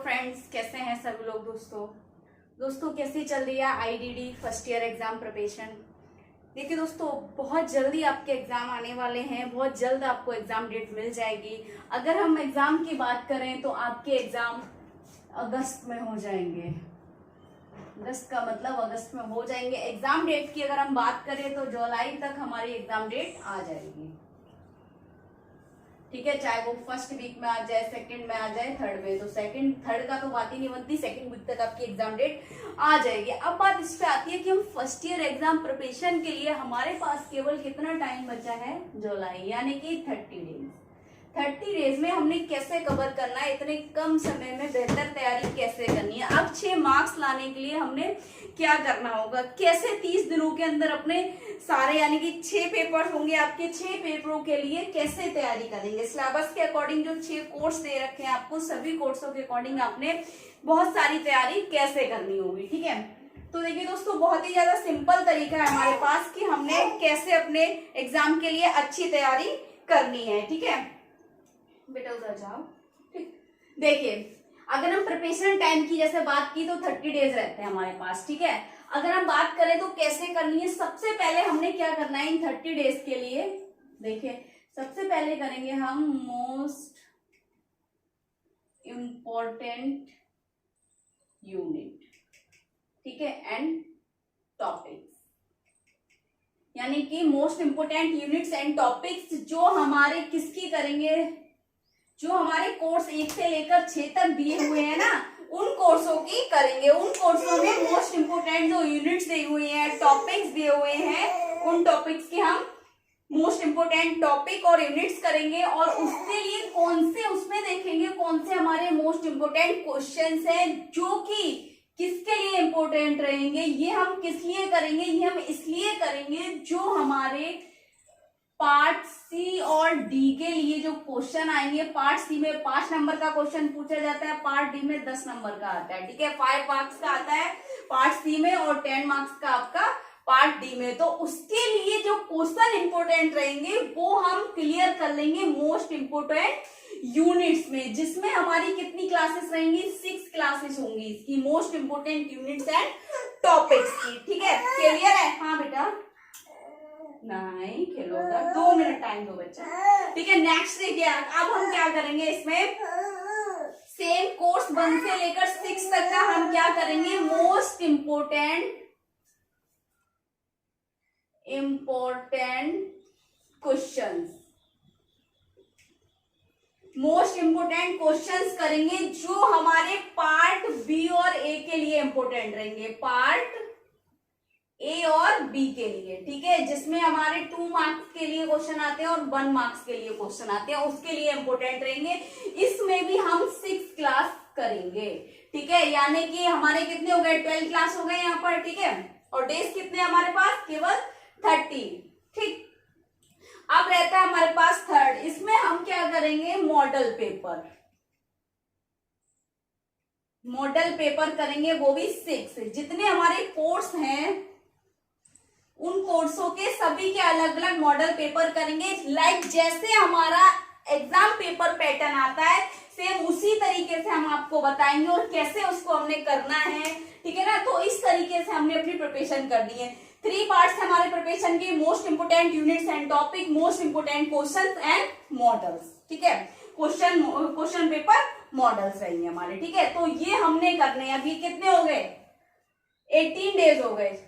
Friends, कैसे हैं सब लोग। दोस्तों कैसी चल रही है IDD first year exam preparation. देखिए दोस्तों, बहुत जल्दी आपके एग्जाम आने वाले हैं, बहुत जल्द आपको एग्जाम डेट मिल जाएगी। अगर हम एग्जाम की बात करें तो आपके एग्जाम अगस्त में हो जाएंगे। अगस्त का मतलब अगस्त में हो जाएंगे। एग्जाम डेट की अगर हम बात करें तो जुलाई तक हमारी एग्जाम डेट आ जाएगी। ठीक है, चाहे वो फर्स्ट वीक में आ जाए, सेकंड में आ जाए, थर्ड में। तो सेकंड थर्ड का तो बात ही नहीं बनती, सेकंड वीक तक आपकी एग्जाम डेट आ जाएगी। अब बात इस पे आती है कि हम फर्स्ट ईयर एग्जाम प्रिपरेशन के लिए हमारे पास केवल कितना टाइम बचा है, जुलाई, यानी कि 30 डेज। 30 डेज में हमने कैसे कवर करना है, इतने कम समय में बेहतर तैयारी कैसे करनी है। अब 6 मार्क्स लाने के लिए हमने क्या करना होगा, कैसे 30 दिनों के अंदर अपने सारे, यानी कि 6 पेपर होंगे आपके, 6 पेपरों के लिए कैसे तैयारी करेंगे। सिलेबस के अकॉर्डिंग जो 6 कोर्स दे रखे हैं आपको, सभी कोर्सों के अकॉर्डिंग आपने बहुत सारी तैयारी कैसे करनी होगी। ठीक है, तो देखिए दोस्तों, बहुत ही ज्यादा सिंपल तरीका है हमारे पास कि हमने कैसे अपने एग्जाम के लिए अच्छी तैयारी करनी है। ठीक है बेटा, उधर जाओ। ठीक, देखिए अगर हम प्रिपरेशन टाइम की जैसे बात की तो 30 डेज रहते हैं हमारे पास। ठीक है, अगर हम बात करें तो कैसे करनी है, सबसे पहले हमने क्या करना है इन 30 डेज के लिए। देखिए सबसे पहले करेंगे हम मोस्ट इम्पोर्टेंट यूनिट, ठीक है, एंड टॉपिक्स, यानी कि most important units and topics जो हमारे किसकी करेंगे, जो हमारे कोर्स 1 से लेकर 6 तक दिए हुए हैं ना, उन कोर्सों की करेंगे। उन कोर्सों में मोस्ट इंपोर्टेंट जो यूनिट्स दिए हुए हैं, टॉपिक्स दिए हुए हैं, उन टॉपिक्स के हम मोस्ट इंपोर्टेंट टॉपिक और यूनिट्स करेंगे। और उसके लिए कौन से, उसमें देखेंगे कौन से हमारे मोस्ट इंपोर्टेंट क्वेश्चंस हैं जो कि किसके लिए इंपोर्टेंट रहेंगे। ये हम किस लिए करेंगे, ये हम इसलिए करेंगे जो हमारे पार्ट सी और डी के लिए जो क्वेश्चन आएंगे। पार्ट सी में 5 नंबर का क्वेश्चन पूछा जाता है, पार्ट डी में 10 नंबर का आता है। ठीक है, 5 मार्क्स का आता है पार्ट सी में और 10 मार्क्स का आपका पार्ट डी में। तो उसके लिए जो क्वेश्चन इंपोर्टेंट रहेंगे वो हम क्लियर कर लेंगे मोस्ट इंपोर्टेंट यूनिट्स में, जिसमें हमारी कितनी क्लासेस रहेंगी, 6 क्लासेस होंगी इसकी, most important units and topics की। ठीक है, क्लियर है। हाँ बेटा, नहीं खेलोगा, 2 मिनट टाइम दो बच्चा। ठीक है, नेक्स्ट देखिए, अब हम क्या करेंगे इसमें, सेम कोर्स 1 से लेकर 6 तक का हम क्या करेंगे, most important questions, most important questions करेंगे जो हमारे पार्ट बी और ए के लिए इंपोर्टेंट रहेंगे, पार्ट ए और बी के लिए। ठीक है, जिसमें हमारे 2 मार्क्स के लिए क्वेश्चन आते हैं और 1 मार्क्स के लिए क्वेश्चन आते हैं, उसके लिए इंपोर्टेंट रहेंगे। इसमें भी हम 6 क्लास करेंगे। ठीक है, यानी कि हमारे कितने हो गए, 12 क्लास हो गए यहाँ पर। ठीक है, और डेज कितने हमारे पास, केवल 30। ठीक, अब रहता है हमारे पास थर्ड, इसमें हम क्या करेंगे, मॉडल पेपर। मॉडल पेपर करेंगे, वो भी 6। जितने हमारे कोर्स हैं उन कोर्सों के सभी के अलग अलग मॉडल पेपर करेंगे। लाइक जैसे हमारा एग्जाम पेपर पैटर्न आता है, सेम उसी तरीके से हम आपको बताएंगे और कैसे उसको हमने करना है। ठीक है ना, तो इस तरीके से हमने अपनी प्रिपरेशन करनी है। 3 पार्ट्स हमारे प्रिपरेशन के, most important units and topic, most important questions and models. ठीक है, क्वेश्चन पेपर मॉडल्स रहेंगे हमारे। ठीक है, तो ये हमने करने हैं। अभी कितने हो गए, 18 डेज हो गए।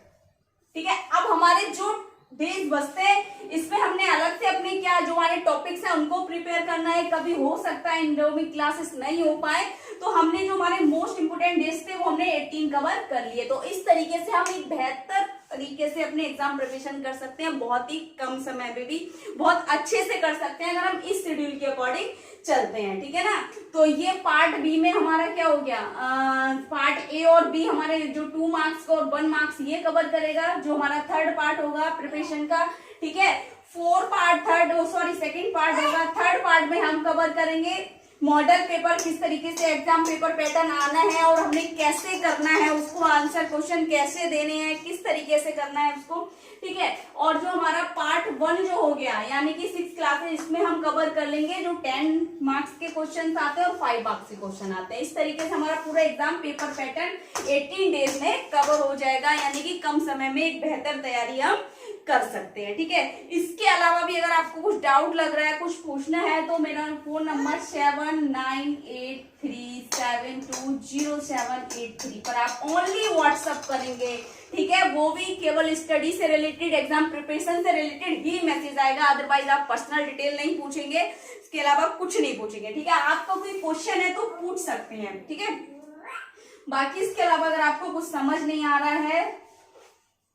ठीक है, अब हमारे जो डेज बचते हैं इसमें हमने अलग से अपने क्या, जो हमारे टॉपिक्स हैं उनको प्रिपेयर करना है। कभी हो सकता है इन दिनों में क्लासेस नहीं हो पाए, तो हमने जो हमारे मोस्ट इंपोर्टेंट डेज थे वो हमने 18 कवर कर लिए। तो इस तरीके से हम एक बेहतर तरीके से अपने एग्जाम प्रिपरेशन कर सकते हैं, बहुत ही कम समय में भी बहुत अच्छे से कर सकते हैं अगर हम इस शेड्यूल के अकॉर्डिंग चलते हैं। ठीक है ना, तो ये पार्ट बी में हमारा क्या हो गया, पार्ट ए और बी हमारे जो 2 मार्क्स का और 1 मार्क्स ये कवर करेगा, जो हमारा थर्ड पार्ट होगा प्रिपरेशन का। ठीक है, सेकंड पार्ट होगा, थर्ड पार्ट में हम कवर करेंगे मॉडल पेपर किस तरीके से एग्जाम पेपर पैटर्न आना है और हमने कैसे करना है उसको, आंसर क्वेश्चन कैसे देने हैं, किस तरीके से करना है उसको, ठीक है। और जो हमारा पार्ट 1 जो हो गया यानी कि 6 क्लासेस, इसमें हम कवर कर लेंगे जो 10 मार्क्स के क्वेश्चन आते हैं और 5 मार्क्स के क्वेश्चन आते हैं। इस तरीके से हमारा पूरा एग्जाम पेपर पैटर्न 18 डेज में कवर हो जाएगा, यानी कि कम समय में एक बेहतर तैयारी हम कर सकते हैं, ठीक है। इसके अलावा भी अगर आपको कुछ डाउट लग रहा है, कुछ पूछना है, तो मेरा फोन नंबर 7983720783 पर आप ओनली व्हाट्सएप करेंगे, ठीक है। वो भी केवल स्टडी से रिलेटेड, एग्जाम प्रिपरेशन से रिलेटेड ही मैसेज आएगा, अदरवाइज आप पर्सनल डिटेल नहीं पूछेंगे, इसके अलावा कुछ नहीं पूछेंगे, ठीक है। आपका कोई क्वेश्चन है तो पूछ सकते हैं, ठीक है। बाकी इसके अलावा अगर आपको कुछ समझ नहीं आ रहा है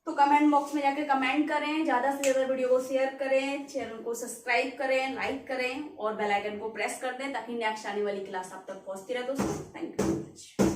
तो कमेंट बॉक्स में जाकर कमेंट करें, ज्यादा से ज्यादा वीडियो को शेयर करें, चैनल को सब्सक्राइब करें, लाइक करें और बेल आइकन को प्रेस कर दें ताकि नेक्स्ट आने वाली क्लास आप तक पहुंचती रहे। दोस्तों थैंक यू।